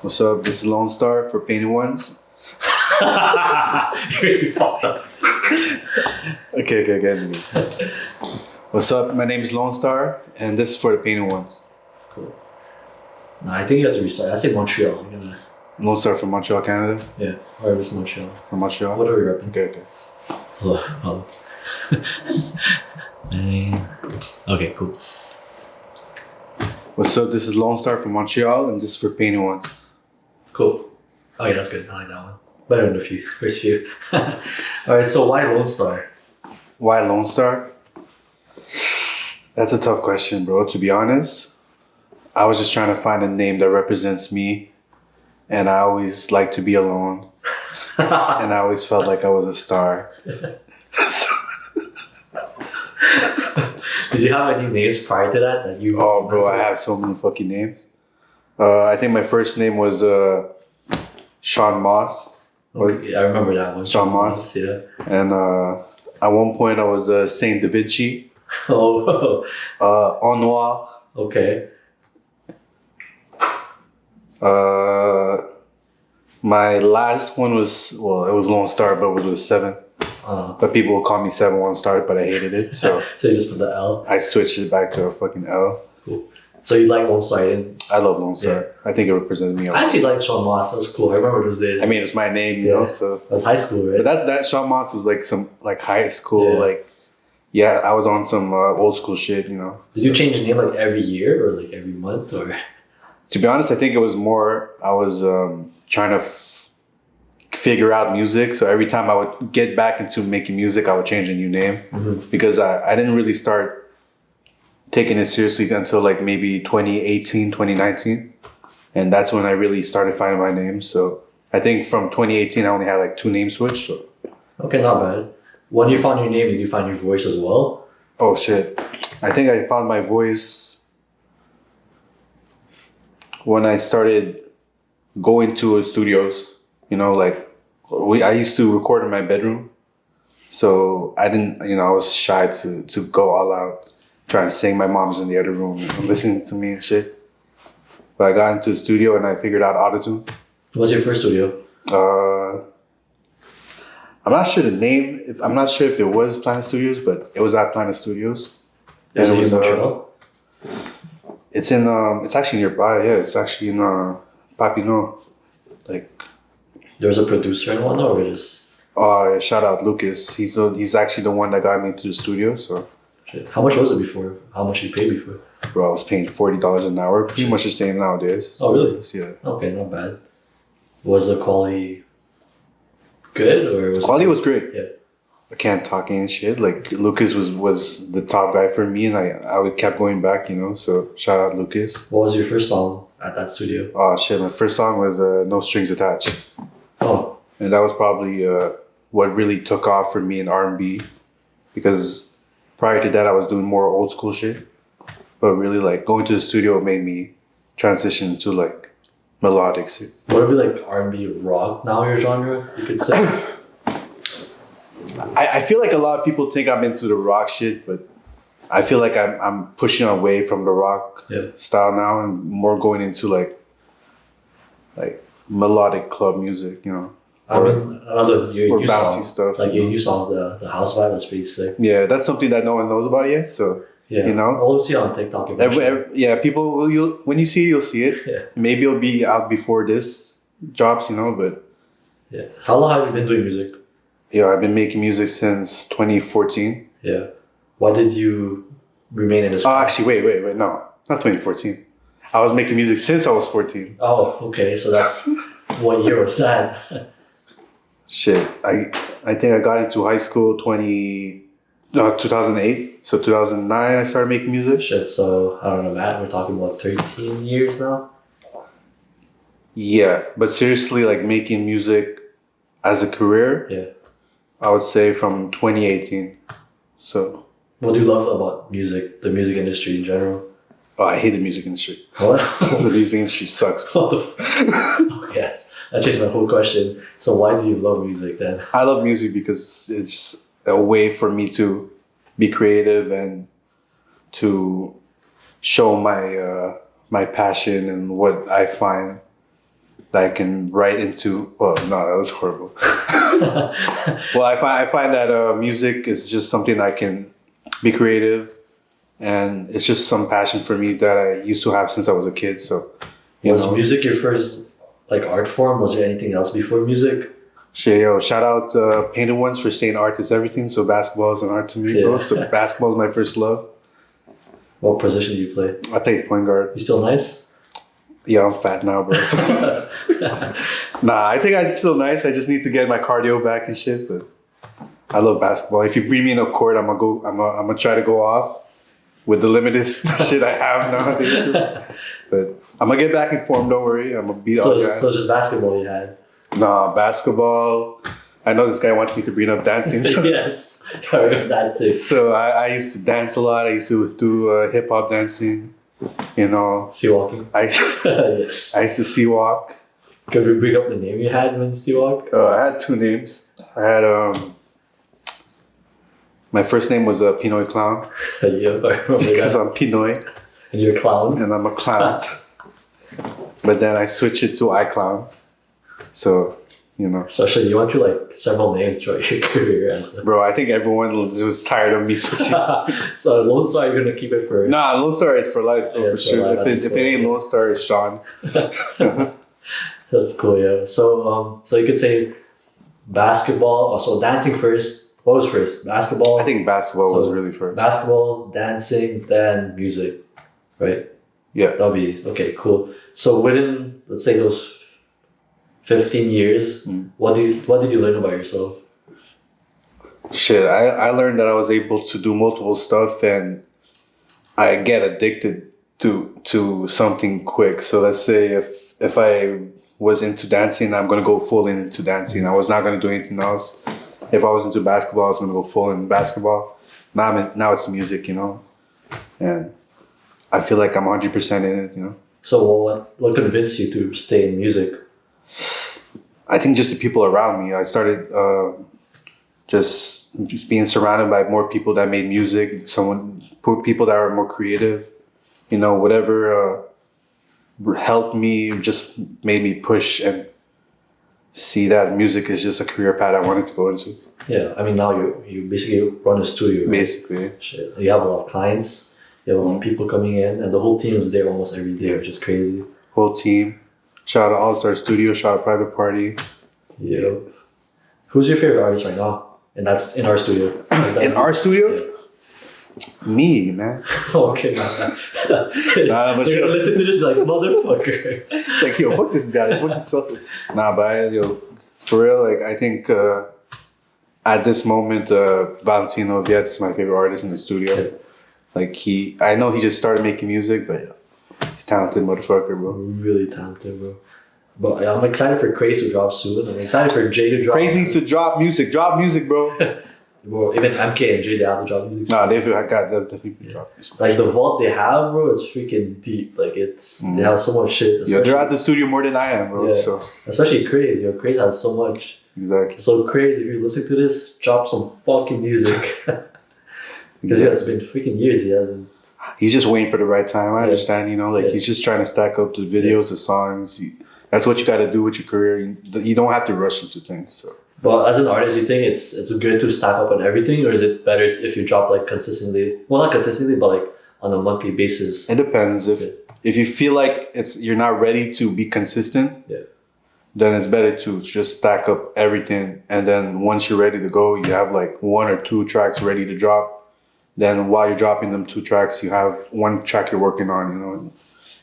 What's up? This is Lone Starr for Painted Ones. You really fucked up. Okay, get me. What's up? My name is Lone Starr, and this is for the Painted Ones. Cool. No, I think you have to restart. I say Montreal. You're gonna... Lone Starr from Montreal, Canada. Yeah, or it was Montreal. From Montreal. What are we repping? Okay. Hello. Okay, cool. What's up? This is Lone Starr from Montreal, and this is for Painted Ones. Cool. Okay, that's good. I like that one. Better than the first few. Alright, so why Lone Starr? Why Lone Starr? That's a tough question, bro. To be honest, I was just trying to find a name that represents me, and I always like to be alone, and I always felt like I was a star. Did you have any names prior to that you? Oh, bro, I have so many fucking names. I think my first name was Sean Moss. Yeah, I remember that one. Sean Moss. Yeah. And at one point I was Saint Da Vinci. Oh. Noir. Okay. My last one was, it was Lone Starr, but it was 7. But people would call me 7 Star, but I hated it, so so you just put the L. I switched it back to a fucking L. Cool. So you like Lone Starr? I love Lone Starr. Yeah. I think it represents me a lot. I actually like Sean Moss. That was cool. I remember those days. I mean, it's my name, you know, so. That was high school, right? But that Sean Moss was like some like high school, I was on some old school shit, you know. Did you change the name like every year or like every month or? To be honest, I think it was more, I was trying to figure out music. So every time I would get back into making music, I would change a new name because I didn't really start taking it seriously until like maybe 2018, 2019. And that's when I really started finding my name. So I think from 2018, I only had like 2 name switch. So. Okay, not bad. When you found your name, did you find your voice as well? Oh shit. I think I found my voice when I started going to studios, you know, like I used to record in my bedroom. So I didn't, I was shy to go all out, trying to sing. My mom's in the other room listening to me and shit. But I got into the studio and I figured out autotune. What was your first studio? I'm not sure the name. I'm not sure if it was Planet Studios, but it was at Planet Studios. Is it in Montreal? It's in. It's actually nearby. Yeah, it's actually in Papineau. Like. There was a producer and whatnot, or just. Oh, yeah, shout out Lucas. He's actually the one that got me into the studio. So. Shit. How much was it before? How much did you pay before? Bro, I was paying $40 an hour. Pretty much the same nowadays. Oh really? Yeah. Okay, not bad. Was the quality good or was quality was great? Yeah. I can't talk any shit. Like Lucas was the top guy for me, and I would kept going back, you know. So shout out Lucas. What was your first song at that studio? Oh shit! My first song was No Strings Attached. Oh. And that was probably what really took off for me in R&B, because prior to that I was doing more old school shit, but really like going to the studio made me transition to like melodic shit. Would it be like R&B rock now your genre, you could say? I feel like a lot of people think I'm into the rock shit, but I feel like I'm pushing away from the rock style now and more going into like melodic club music, you know. I mean, another your bouncy song, stuff. Like your new song, the house vibe, that's pretty sick. Yeah, that's something that no one knows about yet. So you know, we'll see on TikTok. People will. When you see it, you'll see it. Yeah. Maybe it'll be out before this drops, you know. But yeah, how long have you been doing music? Yeah, I've been making music since 2014. Yeah, why did you remain in this? Oh, actually, wait, no, not 2014. I was making music since I was 14. Oh, okay, so that's what year was that? Shit, I think I got into high school 2008. So 2009 I started making music. Shit, so I don't know, Matt, we're talking about 13 years now? Yeah, but seriously, like making music as a career, I would say from 2018. So. What do you love about music, the music industry in general? Oh, I hate the music industry. What? The music industry sucks. What the oh, yes. That changed my whole question. So why do you love music then? I love music because it's a way for me to be creative and to show my my passion and what I find that I can write into. Well, no, that was horrible. Well, I find that music is just something I can be creative, and it's just some passion for me that I used to have since I was a kid. So, Was music your first like art form? Was there anything else before music? Shit, yo, shout out Painted Ones for saying art is everything. So basketball is an art to me, bro. So basketball is my first love. What position do you play? I played point guard. You still nice? Yeah, I'm fat now, bro. So, nah, I think I'm still nice. I just need to get my cardio back and shit. But I love basketball. If you bring me in a court, I'm gonna try to go off with the limited shit I have nowadays. But I'm gonna get back in form. Don't worry. I'm gonna beat all guys. So just basketball you had? Nah, basketball. I know this guy wants me to bring up dancing. So. Yes, dancing. So I used to dance a lot. I used to do hip hop dancing. You know, sea walking. Yes. I used to sea walk. Could we bring up the name you had when sea walk? I had two names. I had my first name was Pinoy Clown. Yeah, I remember because that. I'm Pinoy. And you're a clown. And I'm a clown. But then I switched it to iClown. So, you know. So actually, you went through like several names throughout your career and stuff. Bro, I think everyone was tired of me switching. So Lone Starr, you're gonna keep it for? Nah, Lone Starr is for life, for sure. If it ain't Lone Starr, it's Sean. That's cool, yeah. So so you could say basketball. So dancing first. What was first? Basketball. I think basketball was really first. Basketball, dancing, then music, right? Yeah. That'll be okay. Cool. So within, let's say, those 15 years, what did you learn about yourself? Shit, I learned that I was able to do multiple stuff, and I get addicted to something quick. So let's say if I was into dancing, I'm gonna go full into dancing. I was not gonna do anything else. If I was into basketball, I was gonna go full in basketball. Now it's music, you know, and I feel like I'm 100% in it, you know. So what convinced you to stay in music? I think just the people around me. I started just being surrounded by more people that made music. People that are more creative. You know, whatever helped me, just made me push and see that music is just a career path I wanted to go into. Yeah, I mean now you basically run a studio. Right? Basically, shit. You have a lot of clients. You have a lot of people coming in, and the whole team is there almost every day, which is crazy. Whole team. Shout out All Star Studio. Shout out Private Party. Yeah. Who's your favorite artist right now? And that's in our studio. In our studio? Yeah. Me, man. Okay, man. Nah, but you're gonna listen to this and be like, motherfucker. It's like, yo, fuck this guy. Fuck himself. Nah, but for real, like, I think at this moment, Valentino Viet is my favorite artist in the studio. Yeah. Like, I know he just started making music, but he's talented motherfucker, bro. Really talented, bro. But I'm excited for Craze to drop soon. I'm excited for Jay to drop. Craze needs to drop music. Drop music, bro. Bro, even MK and Jay, they have to drop music. Nah, they've definitely drop music. Like the vault they have, bro, it's freaking deep. Like they have so much shit. Yeah, they're at the studio more than I am, bro. Yeah. So especially Craze. Craze has so much. Exactly. So Craze, if you're listening to this, drop some fucking music. Because it's been freaking years he hasn't. He's just waiting for the right time. I understand, you know, like he's just trying to stack up the videos, the songs. That's what you got to do with your career. You don't have to rush into things. So. But as an artist, you think it's good to stack up on everything, or is it better if you drop like consistently? Well, not consistently, but like on a monthly basis. It depends. If you feel like you're not ready to be consistent, then it's better to just stack up everything. And then once you're ready to go, you have like 1 or 2 tracks ready to drop. Then while you're dropping them 2 tracks, you have 1 track you're working on, you know, and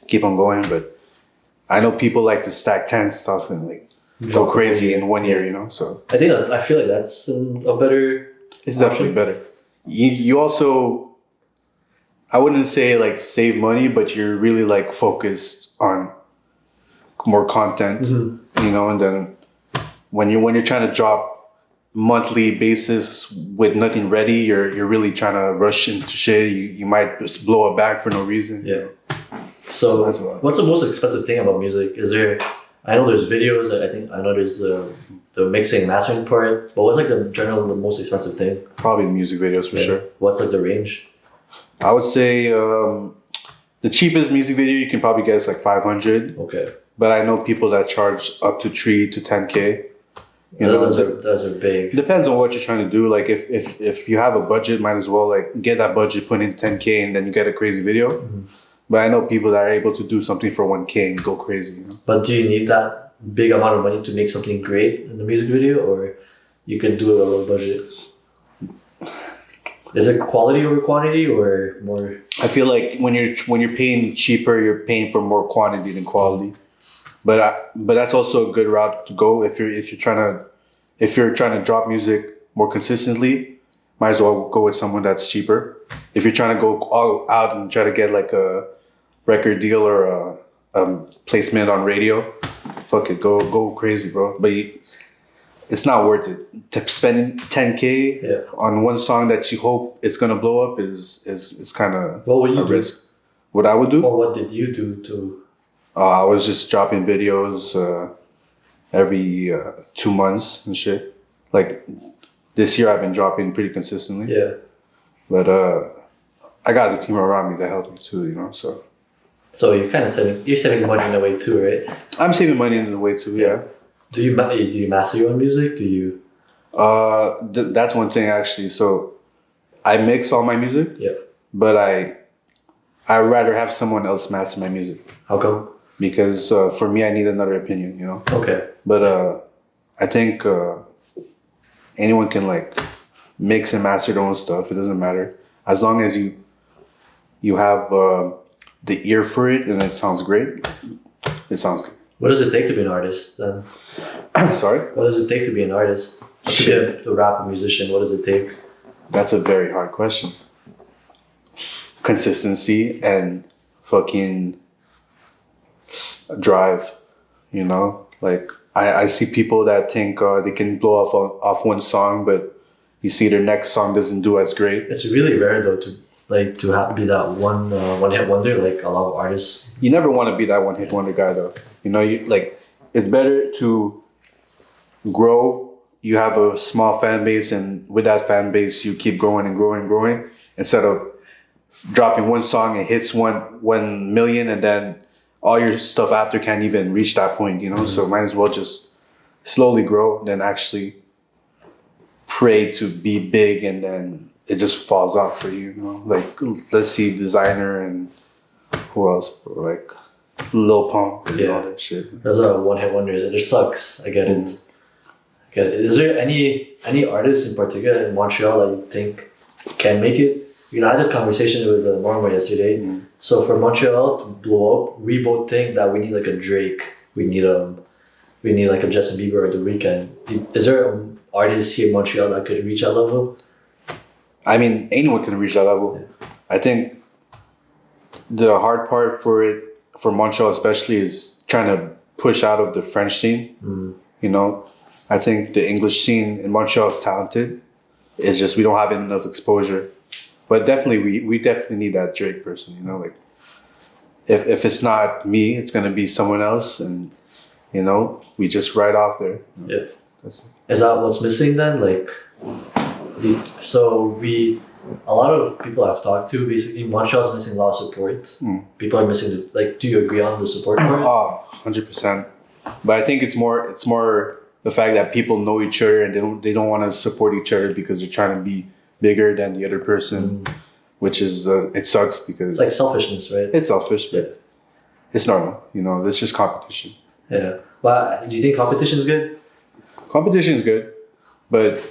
keep on going. But I know people like to stack 10 stuff and like go crazy in 1 year, you know. So I feel like that's a better. It's definitely better. You also, I wouldn't say like save money, but you're really like focused on more content, you know. And then when you're trying to drop monthly basis with nothing ready, you're really trying to rush into shit. You might just blow it back for no reason. Yeah. So what's the most expensive thing about music? Is there? I know there's videos. I know there's the mixing and mastering part. But what's like the most expensive thing? Probably the music videos for sure. What's like the range? I would say the cheapest music video you can probably get is like $500. Okay. but I know people that charge up to 3 to 10K. You know, those are big. Depends on what you're trying to do. Like if you have a budget, might as well like get that budget, put in 10K, and then you get a crazy video. Mm-hmm. But I know people that are able to do something for 1K and go crazy. You know? But do you need that big amount of money to make something great in the music video, or you can do it with a low budget? Is it quality over quantity or more? I feel like when you're paying cheaper, you're paying for more quantity than quality. But that's also a good route to go if you're trying to drop music more consistently. Might as well go with someone that's cheaper. If you're trying to go all out and try to get like a record deal or a placement on radio, fuck it, go crazy, bro. But it's not worth it. To spend 10K on one song that you hope it's gonna blow up is kind of a risk. What I would do? Or what did you do to? I was just dropping videos every 2 months and shit. Like this year, I've been dropping pretty consistently. Yeah. But I got the team around me that helped me too, you know. So you're kind of saving money in a way too, right? I'm saving money in a way too. Yeah. Do you master your own music? Do you? That's one thing actually. So I mix all my music. Yeah. But I rather have someone else master my music. How come? Because for me, I need another opinion, you know? Okay. But I think anyone can like mix and master their own stuff. It doesn't matter. As long as you have the ear for it and it sounds great, it sounds good. What does it take to be an artist then? Sorry? What does it take to be an artist? To be a rapper, musician, what does it take? That's a very hard question. Consistency and fucking drive, you know? Like, I see people that think they can blow off one song, but you see their next song doesn't do as great. It's really rare though to be that one hit wonder like a lot of artists. You never want to be that one hit wonder guy though. You know, it's better to grow. You have a small fan base, and with that fan base, you keep growing and growing and growing instead of dropping one song and hits 1 million, and then all your stuff after can't even reach that point, you know? Mm-hmm. So might as well just slowly grow than actually pray to be big and then it just falls off for you, you know? Like, let's see Designer and who else? Like, Lil Pump and all that shit. Those are one-hit wonders and it sucks. I get it. Is there any artists in particular in Montreal that you think can make it? You know, I had this conversation with Marmo yesterday. Mm-hmm. So for Montreal to blow up, we both think that we need like a Drake. We need like a Justin Bieber or The Weeknd. Is there an artist here in Montreal that could reach that level? I mean, anyone can reach that level. Yeah. I think the hard part for Montreal especially is trying to push out of the French scene. Mm-hmm. You know, I think the English scene in Montreal is talented. It's just we don't have enough exposure. But definitely, we definitely need that Drake person, you know, like if it's not me, it's going to be someone else. And, you know, we just ride off there. You know, yeah. That's it. Is that what's missing then? Like, a lot of people I've talked to, basically, Montreal's missing a lot of support. Mm. People are missing, do you agree on the support part? Oh, 100%. But I think it's more the fact that people know each other and they don't want to support each other because they're trying to be bigger than the other person, which is it sucks because it's like selfishness, right? It's selfish, but it's normal. You know, it's just competition. Yeah, but do you think competition is good? Competition is good, but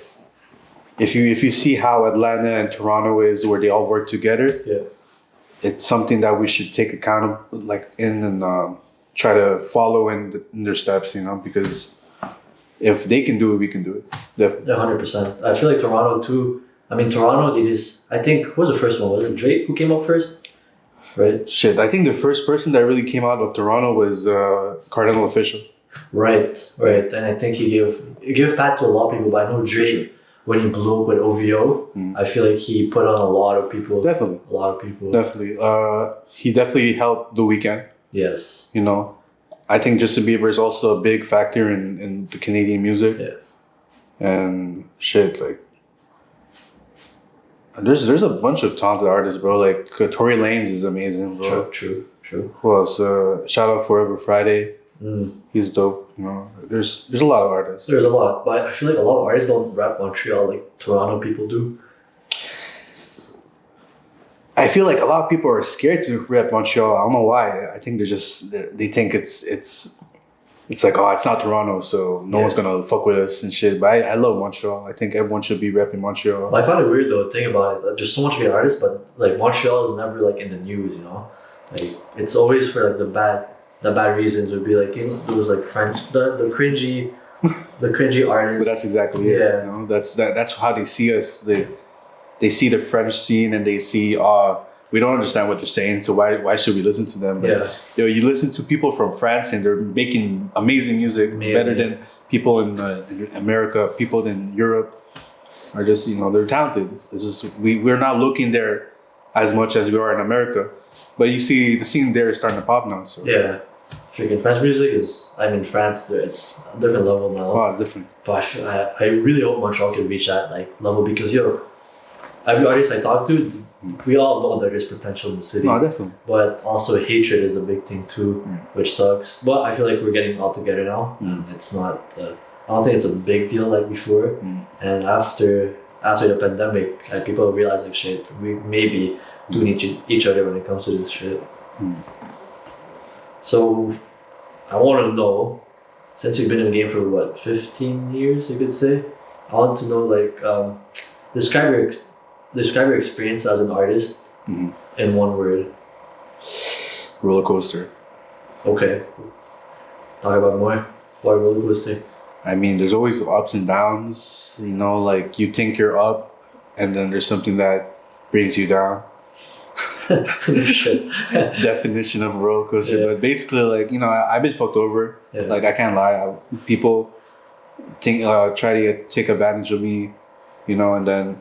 if you see how Atlanta and Toronto is, where they all work together, it's something that we should take account of, and try to follow in their steps. You know, because if they can do it, we can do it. Definitely. 100%. I feel like Toronto too. I mean, Toronto did this. I think, who was the first one? Was it Drake who came up first? Right? Shit, I think the first person that really came out of Toronto was Cardinal Official. Right. And I think he gave that to a lot of people, but I know Drake, when he blew up with OVO, I feel like he put on a lot of people. Definitely. A lot of people. Definitely. He definitely helped The Weeknd. Yes. You know, I think Justin Bieber is also a big factor in the Canadian music. Yeah. And shit, like, there's a bunch of talented artists, bro. Like Tory Lanez is amazing, bro. True. Who else? Shout out Forever Friday. He's dope. You know, there's a lot of artists. There's a lot, but I feel like a lot of artists don't rap Montreal like Toronto people do. I feel like a lot of people are scared to rep Montreal. I don't know why. I think they think it's like, oh, it's not Toronto, so no one's gonna fuck with us and shit. But I love Montreal. I think everyone should be repping Montreal. Well, I find it weird though. Think about it. Like, there's so much great artists, but like Montreal is never like in the news. You know, like it's always for like the bad reasons. Would be like, you know, there was like French the cringy artists. But that's exactly it. You know, that's how they see us. They see the French scene and they see, we don't understand what they're saying, so why should we listen to them? But, you know, you listen to people from France and they're making amazing music, better than people in America, people in Europe are just, you know, they're talented. It's just, we're not looking there as much as we are in America, but you see the scene there is starting to pop now. So yeah, freaking French music is, I mean, France, it's a different level now. Oh, it's different. But I really hope Montreal can reach that like level because every artist I talk to, we all know there is potential in the city. No, definitely. But also hatred is a big thing too, which sucks. But I feel like we're getting all together now, and it's not. I don't think it's a big deal like before. And after the pandemic, people realize like shit, we maybe do need each other when it comes to this shit. So I want to know, since you've been in the game for what 15 years, you could say, I want to know like describe your experience as an artist in one word. Roller coaster. Okay. Talk about more. Why roller coaster? I mean, there's always the ups and downs. You know, like you think you're up, and then there's something that brings you down. Shit. Definition of a roller coaster, but basically, like, you know, I've been fucked over. Like, I can't lie. People try to take advantage of me, you know, and then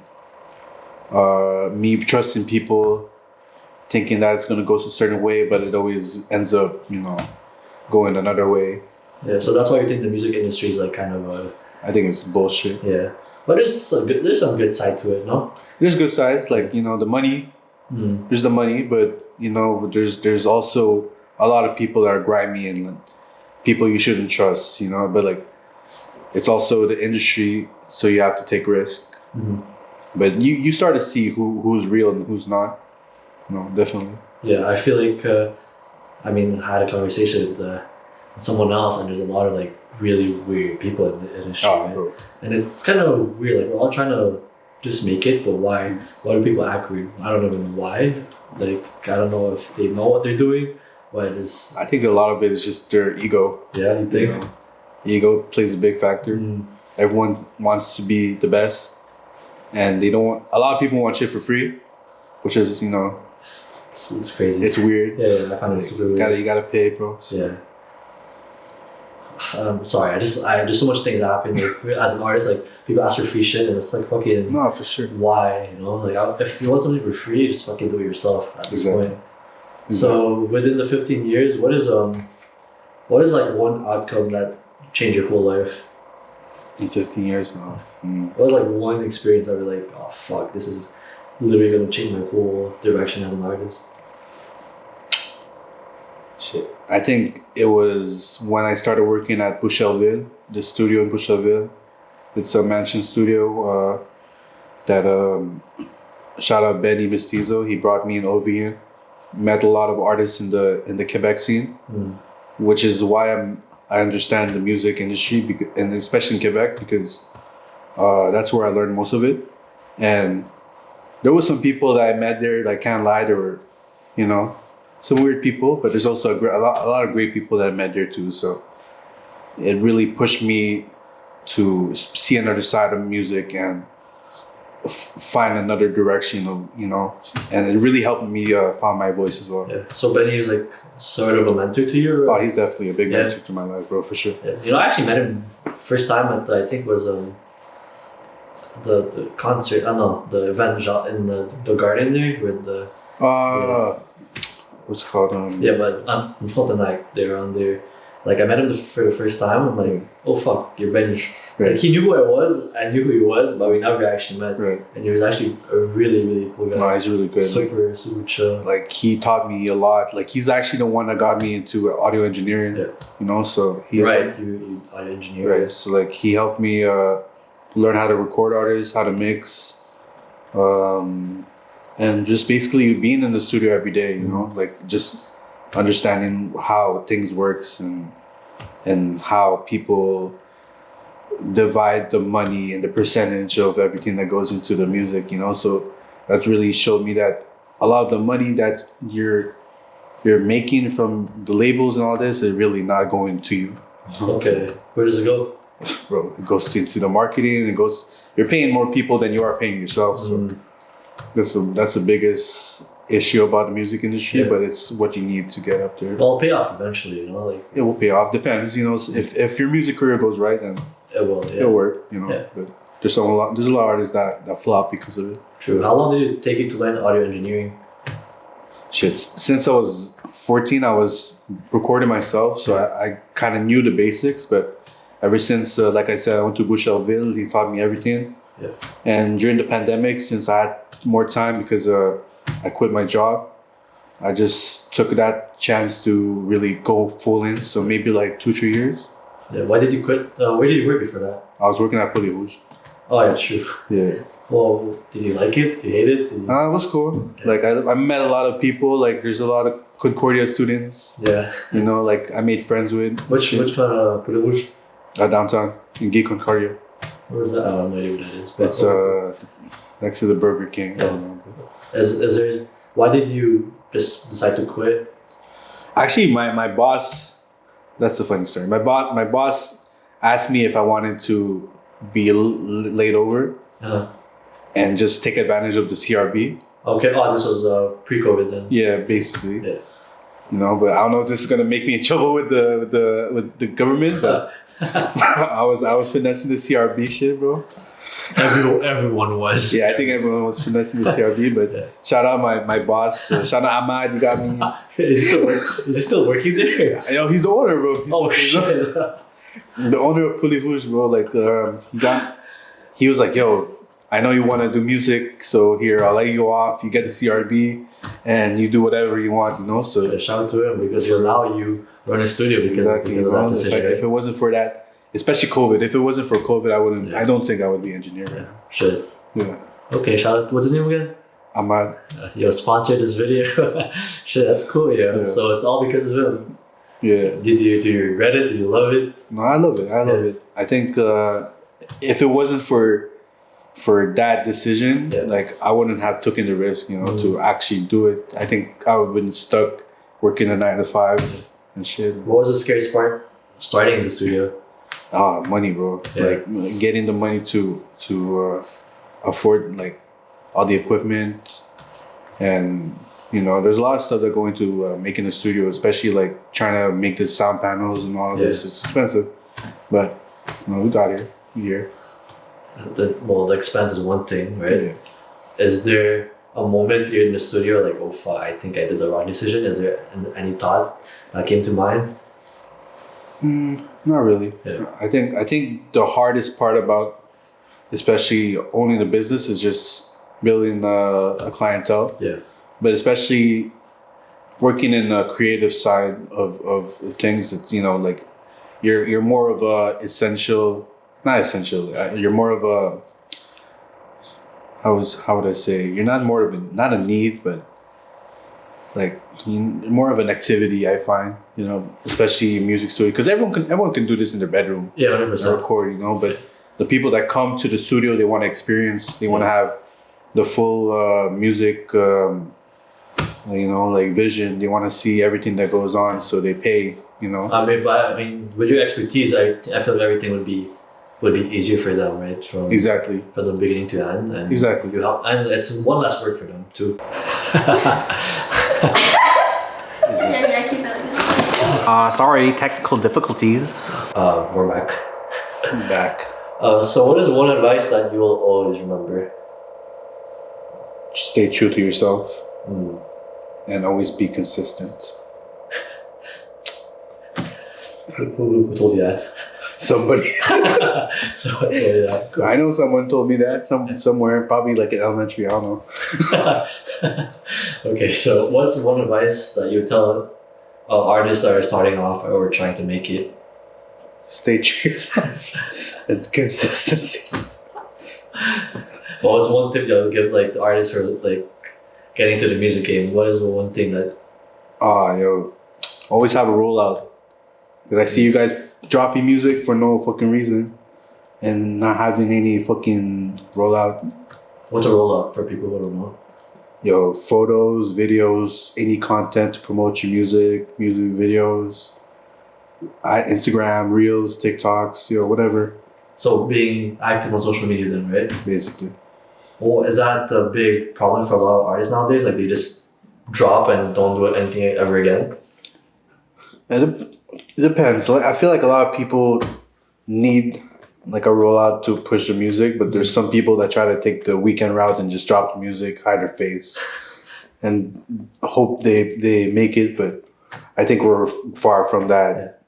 me trusting people, thinking that it's gonna go a certain way, but it always ends up, you know, going another way. Yeah, so that's why you think the music industry is like kind of I think it's bullshit. Yeah, but there's some good side to it, no? There's good sides, like, you know, the money. There's the money, but you know, there's also a lot of people that are grimy and like, people you shouldn't trust, you know. But like, it's also the industry, so you have to take risk. But you start to see who's real and who's not. No, definitely. Yeah, I feel like I had a conversation with someone else, and there's a lot of like really weird people in the industry, right? And it's kind of weird. Like we're all trying to just make it, but why? Why do people act weird? I don't even know why. Like I don't know if they know what they're doing, but it's. I think a lot of it is just their ego. Yeah, you think? You know, ego plays a big factor. Everyone wants to be the best, and they don't want. A lot of people want shit for free, which is, you know. It's crazy. It's weird. Yeah, I find it super weird. You gotta pay, bro. So. Yeah. Sorry, I just so much things happen. Like as an artist, like people ask for free shit, and it's like fucking. No, for sure. Why, you know? Like if you want something for free, just fucking do it yourself at this point. So within the 15 years, what is like one outcome that changed your whole life? In 15 years now. What was like one experience that were like, oh fuck, this is literally gonna change my whole direction as an artist? Shit. I think it was when I started working at Boucherville, the studio in Boucherville. It's a mansion studio that shout out Benny Mestizo. He brought me an OVN. Met a lot of artists in the Quebec scene, which is why I understand the music industry, and especially in Quebec, because that's where I learned most of it. And there was some people that I met there that I can't lie, there were, you know, some weird people, but there's also a lot of great people that I met there too. So it really pushed me to see another side of music and find another direction of, you know, and it really helped me find my voice as well. Yeah. So Benny is like sort of a mentor to you? Or? Oh, he's definitely a big mentor to my life, bro, for sure. Yeah. You know, I actually met him first time at I think was the concert. The event in the garden there with the. What's it called? Yeah, but in Frontenac, they were on there, Like I met him for the first time. I'm like, oh fuck, you're Benny. Right. Like he knew who I was. I knew who he was, but we never actually met. Right. And he was actually a really, really cool guy. No, he's really good. Super, super chill. Like he taught me a lot. Like he's actually the one that got me into audio engineering. Yeah. You know, so he's right. You audio engineer. Right. So like he helped me learn how to record artists, how to mix, and just basically being in the studio every day. You know, like just understanding how things works and how people divide the money and the percentage of everything that goes into the music, you know. So that really showed me that a lot of the money that you're making from the labels and all this is really not going to you. Okay, where does it go? Bro, it goes into the marketing. You're paying more people than you are paying yourself. So that's the biggest issue about the music industry, but it's what you need to get up there. It'll pay off eventually, you know. Like it will pay off. Depends, you know. If your music career goes right, then it will. Yeah. It'll work, you know. Yeah. But there's a lot of artists that flop because of it. True. How long did it take you to learn audio engineering? Shit, since I was 14, I was recording myself, so I kind of knew the basics. But ever since, like I said, I went to Boucherville. He taught me everything. Yeah. And during the pandemic, since I had more time because I quit my job, I just took that chance to really go full in. So maybe like 2-3 years. Yeah. Why did you quit? Where did you work before that? I was working at Poulet Rouge. Oh yeah, true. Yeah. Well, did you like it? Did you hate it? It was cool. Okay. Like I met a lot of people. Like there's a lot of Concordia students. Yeah. You know, like I made friends with. Which kind of Poulet Rouge? Downtown in Gay Concordia. Where is that? I have no idea what that is. But it's next to the Burger King. Yeah. Is there? Why did you just decide to quit? Actually, my boss. That's a funny story. My boss asked me if I wanted to be laid over. And just take advantage of the CRB. Okay. Oh, this was pre-COVID then. Yeah, basically. Yeah. You know, but I don't know if this is gonna make me in trouble with the government. But I was finessing the CRB shit, bro. Everyone was. Yeah, I think everyone was finessing the CRB. But shout out my boss. Shout out Ahmad. You got me. Is he still working there? Yo, he's the owner, bro. Shit. The owner of Poulet Rouge, bro. Like he was like, yo, I know you want to do music, so here, I'll let you off. You get the CRB, and you do whatever you want, you know. So yeah, shout out to him because now you run a studio because of that decision. If it wasn't for that, especially COVID, if it wasn't for COVID, I wouldn't. Yeah. I don't think I would be engineer. Yeah, shit. Yeah. Okay, shout out. What's his name again? Ahmad. Yo, sponsored this video. Shit, that's cool, yeah. So it's all because of him. Yeah. Do you regret it? Do you love it? No, I love it. I love it. I think if it wasn't for that decision, like I wouldn't have taken the risk, you know, to actually do it. I think I would have been stuck working a 9 to 5 and shit. What was the scariest part starting in the studio? Money, bro. Yeah. Like getting the money to afford like all the equipment, and you know, there's a lot of stuff that go into making a studio, especially like trying to make the sound panels and all of this. It's expensive, but you know, we got here. We're here. The expense is one thing, right? Yeah. Is there a moment you're in the studio like, oh fuck, I think I did the wrong decision? Is there any thought that came to mind? Not really. Yeah. I think the hardest part about, especially owning a business, is just building a clientele. Yeah. But especially working in the creative side of things, it's, you know, like you're more of a essential. Not essential. You're more of a. How would I say? You're not more of not a need, but like more of an activity. I find, you know, especially in music studio, because everyone can do this in their bedroom. Yeah, 100%. Record, you know, but the people that come to the studio, they want to experience. They want to have the full music. You know, like vision. They want to see everything that goes on, so they pay. You know. I mean, with your expertise, I feel like everything would be easier for them, right? From the beginning to end, and you help, and it's one less work for them too. Yeah, keep it. Sorry, technical difficulties. We're back. I'm back. So what is one advice that you will always remember? Stay true to yourself, and always be consistent. Who told you that? Somebody. Someone told you that. I know someone told me that somewhere, probably like in elementary. I don't know. Okay, so what's one advice that you tell artists that are starting off or trying to make it? Stay true to yourself and consistency. What was one tip you would give like the artists who are like getting to the music game? What is the one thing that? Yo, always have a rollout. Because I see you guys dropping music for no fucking reason and not having any fucking rollout. What's a rollout for people who don't know? Yo, photos, videos, any content to promote your music videos, Instagram, Reels, TikToks, whatever. So being active on social media then, right? Basically. Well, is that a big problem for a lot of artists nowadays? Like they just drop and don't do anything ever again? It depends. I feel like a lot of people need like a rollout to push the music, but there's some people that try to take the weekend route and just drop the music, hide their face, and hope they make it. But I think we're far from that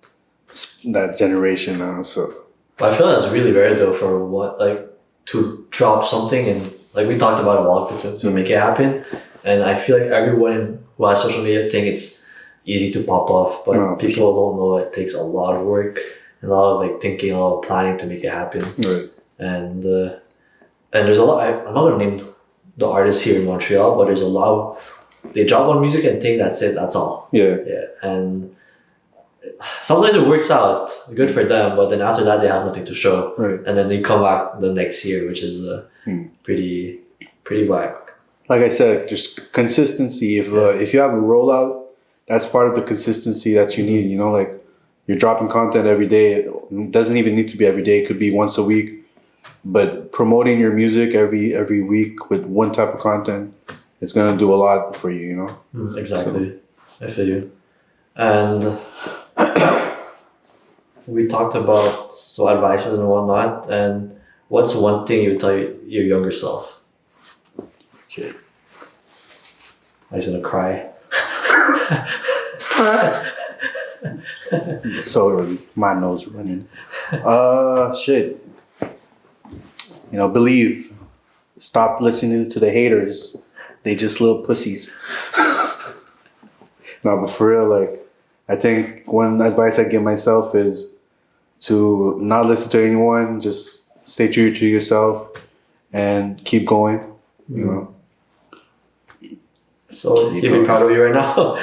generation now. So, but I feel that's really rare though for what like to drop something and like we talked about a while to make it happen. And I feel like everyone who has social media think it's easy to pop off, but people don't know it takes a lot of work. A lot of like thinking, a lot of planning to make it happen. Right. And there's a lot. I'm not gonna name the artists here in Montreal, but there's a lot. They drop on music and think that's it. That's all. Yeah. Yeah. And sometimes it works out, good for them. But then after that, they have nothing to show. Right. And then they come back the next year, which is pretty whack. Like I said, just consistency. If you have a rollout, that's part of the consistency that you need. You know, like. You're dropping content every day. It doesn't even need to be every day. It could be once a week. But promoting your music every week with one type of content is going to do a lot for you, you know? Exactly. So. I feel you. And we talked about advices and whatnot. And what's one thing you would tell your younger self? Shit. I was going to cry. So early. My nose running. Shit. Believe. Stop listening to the haters. They just little pussies. No, but for real, like, I think one advice I give myself is to not listen to anyone. Just stay true to yourself and keep going. You know. So you'd be proud of you right now.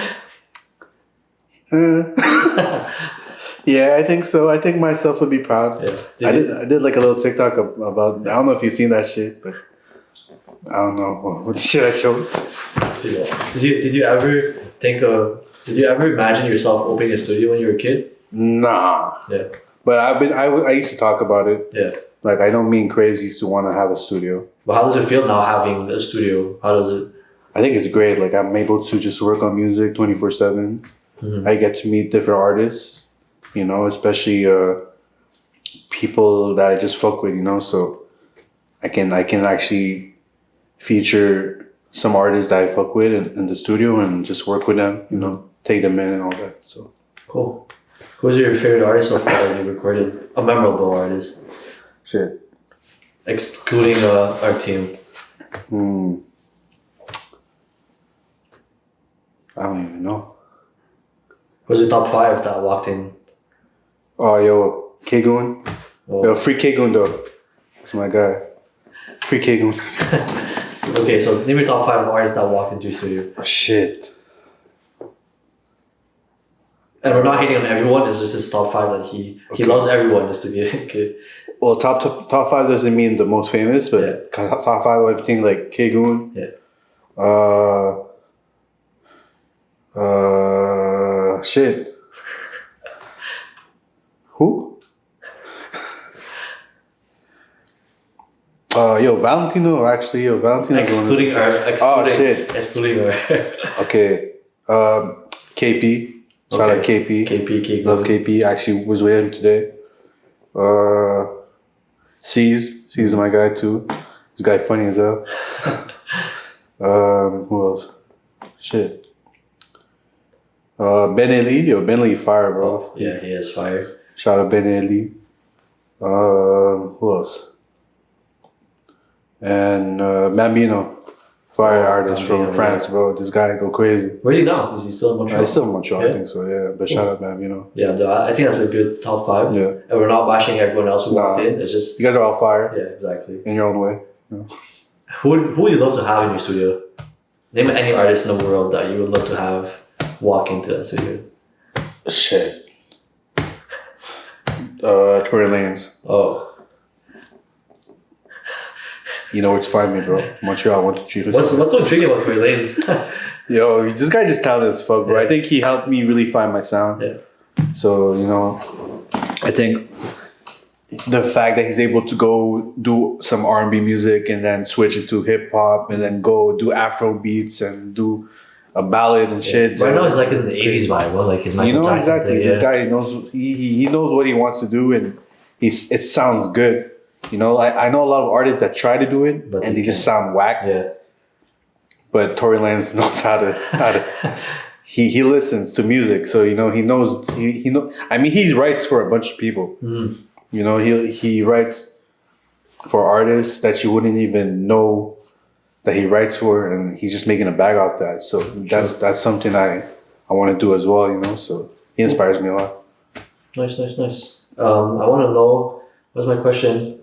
Yeah, I think so. I think myself would be proud. Yeah. I did like a little TikTok about. I don't know if you've seen that shit, but I don't know. What should I show it? Yeah. Did you ever think of? Did you ever imagine yourself opening a studio when you were a kid? Nah. Yeah. But I used to talk about it. Yeah. Like I don't mean crazy to want to have a studio. But how does it feel now having a studio? How does it? I think it's great. Like I'm able to just work on music 24/7. I get to meet different artists, especially people that I just fuck with, so I can actually feature some artists that I fuck with in the studio and just work with them, take them in and all that. So cool. Who's your favorite artist so far that you recorded? A memorable artist. Shit. Excluding our team. I don't even know. Who's your top 5 that walked in? Oh, yo, K-Goon. Oh. Yo, free K-Goon though. That's my guy. Free K-Goon. Okay, so name your top 5 artists that walked into your studio. Oh, shit. And we're not hating on everyone, it's just his top 5 that he loves everyone in the studio. Okay. Well, top 5 doesn't mean the most famous, but top 5 I think like K-Goon. Yeah. Shit. Who? Valentino. Actually, Valentino. Excluding her. Oh shit. Excluding her. Okay. KP. Shout out KP. KP. Love KP. Actually, was with him today. C's is my guy too. This guy funny as hell. Who else? Shit. Ben Eli, yo, Ben Eli fire, bro. Yeah, he is fire. Shout out Ben Eli. Who else? And Bambino, fire artist Bambino, from France, bro. This guy go crazy. Where's he now? Is he still in Montreal? He's still in Montreal, Yeah. I think so. Yeah, but shout out Bambino. Yeah, I think that's a good top 5. Yeah, And we're not bashing everyone else who walked Nah. in. It's just you guys are all fire yeah, exactly. in your own way. Who would you love to have in your studio? Name any artist in the world that you would love to have walk into that studio. Shit. Tory Lanez. Oh, You know where to find me, bro. Montreal, 1 to 3. what's so intriguing about Tory Lanez? Yo, this guy just talented as fuck, bro. Yeah. I think he helped me really find my sound. Yeah. So, you know, I think the fact that he's able to go do some R&B music and then switch it to hip hop and then go do Afro beats and do a ballad and shit. Right now, it's like it's an '80s vibe, well, like his Michael You know Jackson exactly. thing, This yeah. guy knows he knows what he wants to do and it sounds good. You know, I know a lot of artists that try to do it But and they they just sound whack. Yeah. But Tory Lanez knows how to he listens to music, so you know he knows he know. I mean, he writes for a bunch of people. Mm. You know, he writes for artists that you wouldn't even know that he writes for, and he's just making a bag off that. So that's something I want to do as well. You know, so he inspires me a lot. Nice. I want to know. What's my question?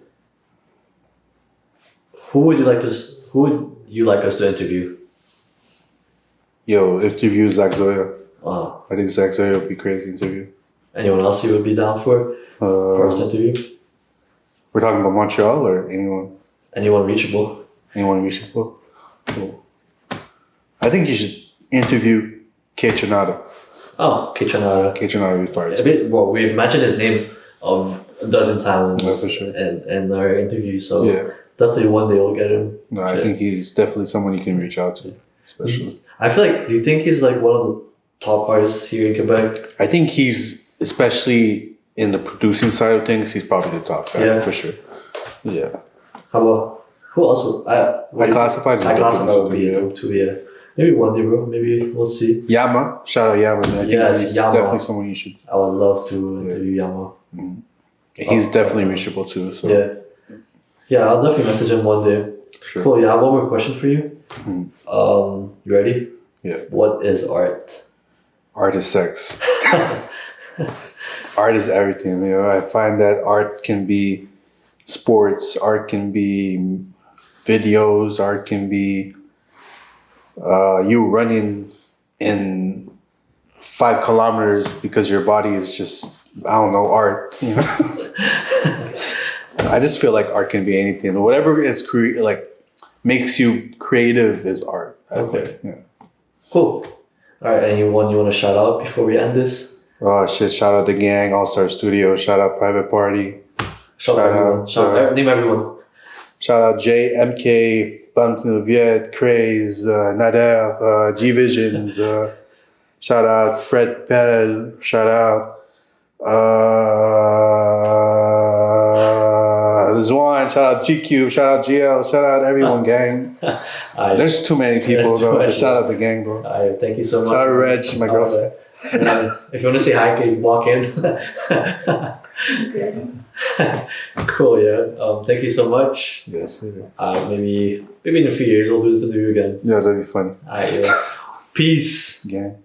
Who would you like us to interview? Yo, interview Zach Zoya. Wow. I think Zach Zoya would be crazy interview. Anyone else you would be down for us to interview? We're talking about Montreal or anyone? Anyone reachable? Anyone reachable? Cool. I think you should interview Kate Tronado. Oh, Kitchenara. Kate Tronado would be fired. A bit. Well, we've mentioned his name a dozen times Yeah, for sure. in our interviews, so Yeah. definitely one day we'll get him. No, I Yeah. think he's definitely someone you can reach out to. Especially. I feel like. Do you think he's like one of the top artists here in Quebec? I think he's, especially in the producing side of things, he's probably the top guy, Yeah. for sure. Yeah. How about who else? I classified as a I dope classified would be producer, dope too. Yeah, maybe one day, bro. Maybe we'll see. Yama. Shout out Yama, man. I think Yes, he's Yama. definitely someone you should. I would love to interview Yama. He's definitely reachable too. So. Yeah. I'll definitely message him one day. Sure. Cool. Yeah, I have one more question for you. You ready? Yeah. What is art? Art is sex. Art is everything. You know, I find that art can be sports, art can be videos, art can be you running in 5 kilometers because your body is just, I don't know, art. You know, I just feel like art can be anything. Whatever is makes you creative is art. I Okay. think. Yeah. Cool. All right. Anyone you want to shout out before we end this? Oh shit! Shout out the gang, All Star Studio. Shout out Private Party. Shout out everyone. Name everyone. Shout out JMK, Bantu Viet, Craze, Nader, G Visions. Shout out Fred Pell. Shout out Zwan. Shout out GQ. Shout out GL. Shout out everyone, gang. There's too many people, There's too though. many. Shout out the gang, bro. All right. Thank you so much. Shout out Reg, my girlfriend. If you want to say hi, can you walk in? Good. Cool. Yeah. Thank you so much. Yes. Maybe in a few years we'll do this interview again. Yeah, that'd be funny. All right. Yeah. Peace. Gang.